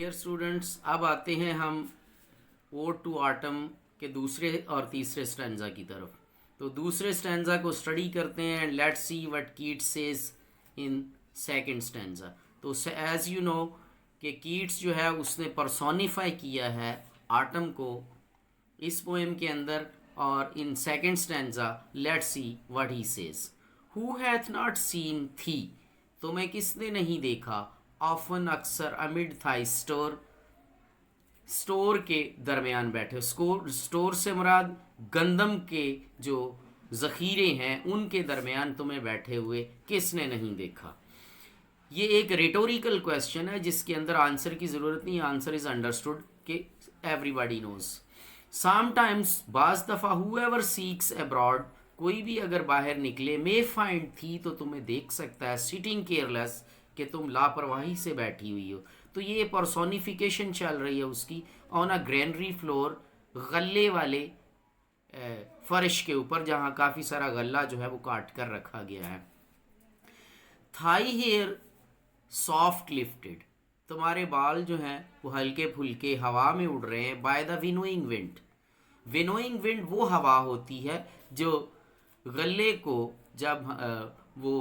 Dear students, अब आते हैं हम ओड टू ऑटम के दूसरे और तीसरे स्टैंजा की तरफ। तो दूसरे स्टैंजा को स्टडी करते हैं and let's see what Keats says in second stanza. तो एज यू नो कि कीट्स जो है उसने पर्सोनिफाई किया है ऑटम को इस पोएम के अंदर, और in second stanza let's see what he says. Who hath not seen थी, तुम्हें किसने नहीं देखा, ऑफन अक्सर अमिड थाई स्टोर, स्टोर के दरमियान बैठे। स्टोर से मुराद गंदम के जो ज़ख़ीरे हैं उनके दरमियान तुम्हें बैठे हुए किसने नहीं देखा। ये एक रेटोरिकल क्वेश्चन है जिसके अंदर आंसर की ज़रूरत नहीं, आंसर इज़ अंडरस्टूड कि एवरीबॉडी नोज। समटाइम्स बाज़ दफ़ा हुएवर सीक्स अब्रॉड, कोई भी अगर बाहर निकले, मे फाइंड थी, तो तुम्हें देख सकता है, सिटिंग केयरलेस, कि तुम लापरवाही से बैठी हुई हो। तो ये पर्सोनिफिकेशन चल रही है उसकी ऑन अ ग्रेनरी फ्लोर, गले वाले फर्श के ऊपर जहाँ काफ़ी सारा गला जो है वो काट कर रखा गया है। थाई हेयर सॉफ्ट लिफ्टेड, तुम्हारे बाल जो हैं वो हल्के फुल्के हवा में उड़ रहे हैं। By the winnowing wind, winnowing wind वो हवा होती है जो गले को जब वो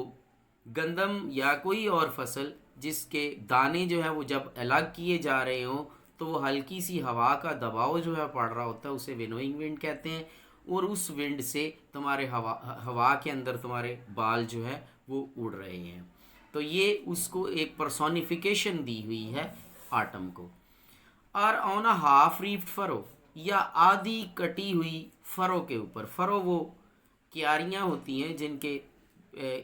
गंदम या कोई और फसल जिसके दाने जो है वो जब अलग किए जा रहे हों तो वो हल्की सी हवा का दबाव जो है पड़ रहा होता है, उसे विनोइंग विंड कहते हैं। और उस विंड से तुम्हारे हवा के अंदर तुम्हारे बाल जो है वो उड़ रहे हैं। तो ये उसको एक पर्सोनिफिकेशन दी हुई है आटम को। और ऑन अ हाफ रीफ्ड फरो, या आधी कटी हुई फरो के ऊपर। फरो वो क्यारियाँ होती हैं जिनके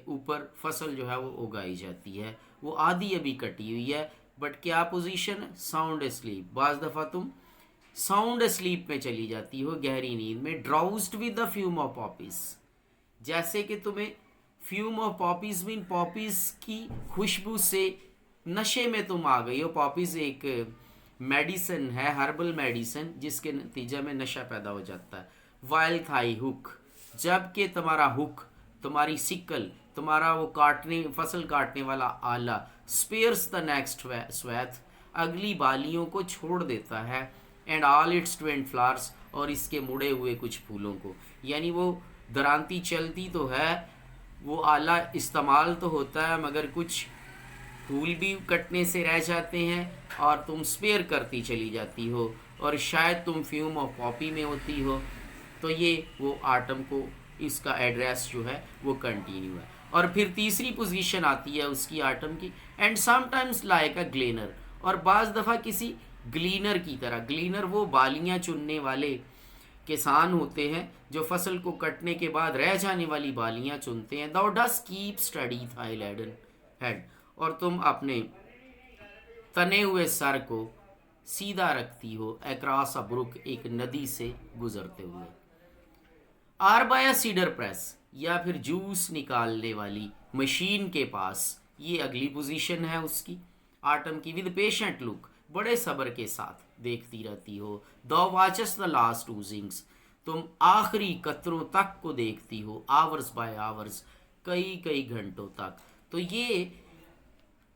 ऊपर फसल जो है वो उगाई जाती है, वो आधी अभी कटी हुई है। बट क्या पोजीशन, साउंड स्लीप। बाज़ दफ़ा तुम साउंड स्लीप में चली जाती हो, गहरी नींद में। Drowsed with the fume of poppies, जैसे कि तुम्हें fume of poppies mean poppies की खुशबू से नशे में तुम आ गई हो। पॉपीज एक मेडिसिन है, हर्बल मेडिसिन, जिसके नतीजे में नशा पैदा हो जाता है। वाइल थाई हुक, जबकि तुम्हारा हुक, तुम्हारी सिकल, तुम्हारा वो काटने फसल काटने वाला आला, स्पेयर्स द नेक्स्ट स्वेथ, अगली बालियों को छोड़ देता है। एंड ऑल इट्स ट्वेंट फ्लावर्स, और इसके मुड़े हुए कुछ फूलों को। यानी वो दरांती चलती तो है, वो आला इस्तेमाल तो होता है, मगर कुछ फूल भी कटने से रह जाते हैं और तुम स्पेयर करती चली जाती हो, और शायद तुम फ्यूम ऑफ पॉपी में होती हो। तो ये वो आटम को इसका एड्रेस जो है वो कंटिन्यू है। और फिर तीसरी पोजीशन आती है उसकी आटम की, एंड समटाइम्स लाइक अ ग्लेनर, और बाज़ दफ़ा किसी ग्लीनर की तरह। ग्लीनर वो बालियाँ चुनने वाले किसान होते हैं जो फसल को कटने के बाद रह जाने वाली बालियाँ चुनते हैं। दो डस कीप स्टडी थाई हेड, और तुम अपने तने हुए सर को सीधा रखती हो अक्रॉस अ ब्रुक, एक नदी से गुजरते हुए। आर बाय सीडर प्रेस, या फिर जूस निकालने वाली मशीन के पास, ये अगली पोजीशन है उसकी आटम की। विद पेशेंट लुक, बड़े सब्र के साथ देखती रहती हो। दो वाचस द लास्ट ऊजिंग्स, तुम आखिरी कतरों तक को देखती हो। आवर्स बाय आवर्स, कई कई घंटों तक। तो ये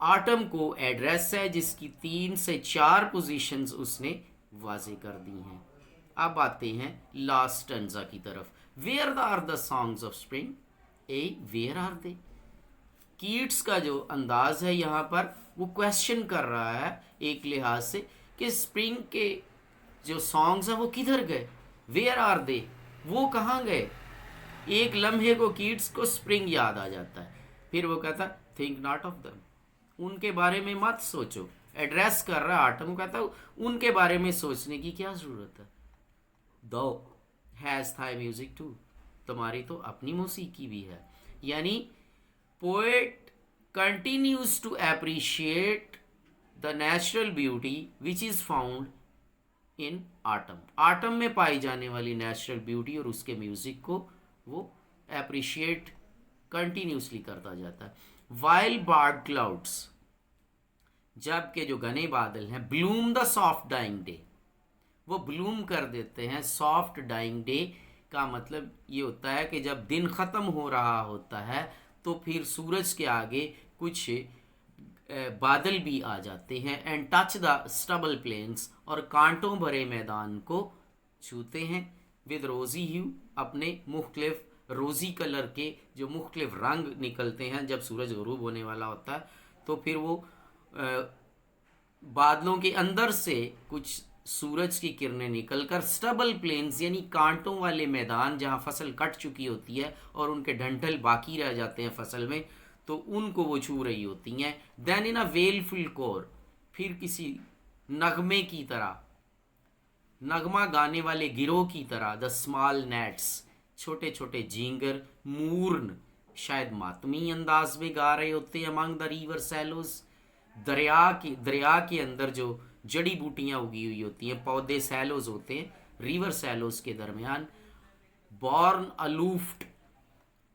आटम को एड्रेस है जिसकी 3 से 4 पोजीशंस उसने वाजे कर दी हैं। अब आते हैं लास्ट स्टैंजा की तरफ। Where are the songs of spring, ay where are they. Keats का जो अंदाज है यहाँ पर वो क्वेश्चन कर रहा है एक लिहाज से कि स्प्रिंग के जो सॉन्ग्स हैं वो किधर गए, वेयर आर दे, वो कहाँ गए। एक लम्हे को कीट्स को स्प्रिंग याद आ जाता है, फिर वो कहता थिंक नॉट ऑफ दम, उनके बारे में मत सोचो। एड्रेस कर रहा है आटम, कहता उनके बारे में सोचने की क्या ज़रूरत है। दो हैज़ थाई म्यूजिक टू, तुम्हारी तो अपनी मौसीकी भी है। यानी poet continues to appreciate the natural beauty which is found in autumn. Autumn में पाई जाने वाली नेचुरल ब्यूटी और उसके म्यूज़िक को वो एप्रिशिएट कंटिन्यूसली करता जाता है। वाइल बार्ड क्लाउड्स, जबकि जो घने बादल हैं, bloom the soft dying day, वो ब्लूम कर देते हैं। सॉफ्ट डाइंग डे का मतलब ये होता है कि जब दिन ख़त्म हो रहा होता है तो फिर सूरज के आगे कुछ बादल भी आ जाते हैं and touch the stubble plains, और कांटों भरे मैदान को छूते हैं विद रोजी ह्यू, अपने मुख्तलिफ रोजी कलर के जो मुख्तलिफ रंग निकलते हैं जब सूरज गरूब होने वाला होता है। तो फिर वो बादलों के अंदर से कुछ सूरज की किरणें निकलकर स्टबल प्लेन्स यानी कांटों वाले मैदान जहां फसल कट चुकी होती है और उनके डंठल बाकी रह जाते हैं फसल में, तो उनको वो छू रही होती हैं। देन इन अ वेलफुल कोर, फिर किसी नगमे की तरह, नगमा गाने वाले गिरोह की तरह, द स्मॉल नेट्स, छोटे छोटे झींगर मूर्न शायद मातमी अंदाज में गा रहे होते हैं अमंग द रिवर सैलोज, दरिया के अंदर जो जड़ी बूटियां उगी हुई होती हैं, पौधे सैलोज होते हैं रिवर सैलोज के दरमियान। Borne aloft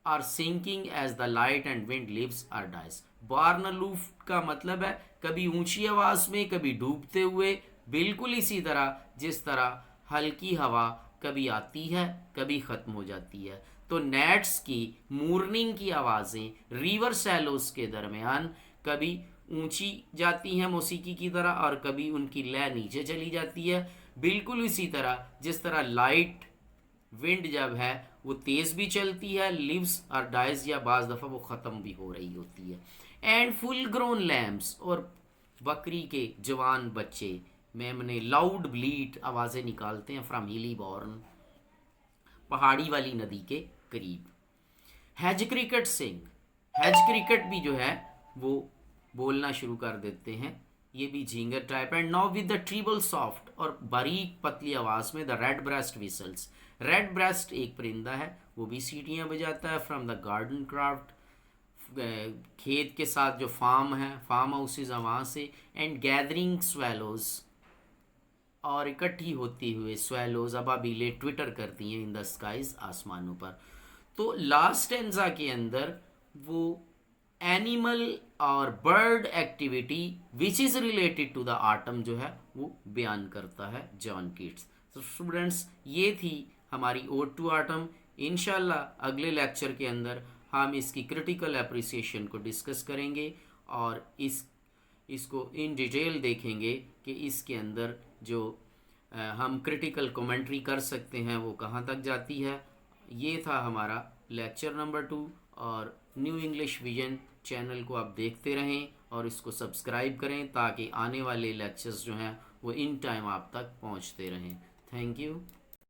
or sinking as the light and wind lives or dies. Borne aloft का मतलब है कभी ऊंची आवाज में, कभी डूबते हुए, बिल्कुल इसी तरह जिस तरह हल्की हवा कभी आती है कभी खत्म हो जाती है। तो नेट्स की मूर्निंग की आवाज़ें रिवर सैलोस के दरमियान कभी ऊंची जाती हैं मौसीकी की तरह और कभी उनकी लय नीचे चली जाती है, बिल्कुल इसी तरह जिस तरह लाइट विंड जब है वो तेज़ भी चलती है, लिव्स और डाइज या बाज़ दफ़ा वो ख़त्म भी हो रही होती है। एंड फुल ग्रोन लैम्स, और बकरी के जवान बच्चे मेमने लाउड ब्लीट आवाज़ें निकालते हैं फ्रॉम हिली बॉर्न, पहाड़ी वाली नदी के करीब। Hedge cricket sing, hedge cricket भी जो है वो बोलना शुरू कर देते हैं, ये भी झींगर type. And now with the treble soft, और बारीक पतली आवाज़ में the red breast whistles, red breast एक परिंदा है वो भी सीटियाँ बजाता है फ्रॉम द गार्डन क्राफ्ट, खेत के साथ जो फार्म है फार्म हाउसेज है वहाँ से। एंड गैदरिंग स्वेलोज, और इकट्ठी होती हुए स्वेलोज अबाबीले ट्विटर करती हैं इन द स्काइज, आसमानों पर। तो लास्ट स्टेंजा के अंदर वो एनिमल और bird activity which is related to the autumn जो है वो बयान करता है जॉन कीट्स। तो स्टूडेंट्स ये थी हमारी ओड टू ऑटम। इंशाल्लाह अगले लेक्चर के अंदर हम इसकी क्रिटिकल एप्रिसिएशन को डिस्कस करेंगे और इसको इन डिटेल देखेंगे कि इसके अंदर जो हम क्रिटिकल कमेंट्री कर सकते हैं वो कहाँ तक जाती है। ये था हमारा लेक्चर नंबर 2, और न्यू इंग्लिश विजन चैनल को आप देखते रहें और इसको सब्सक्राइब करें ताकि आने वाले लेक्चर्स जो हैं वो इन टाइम आप तक पहुंचते रहें। Thank you.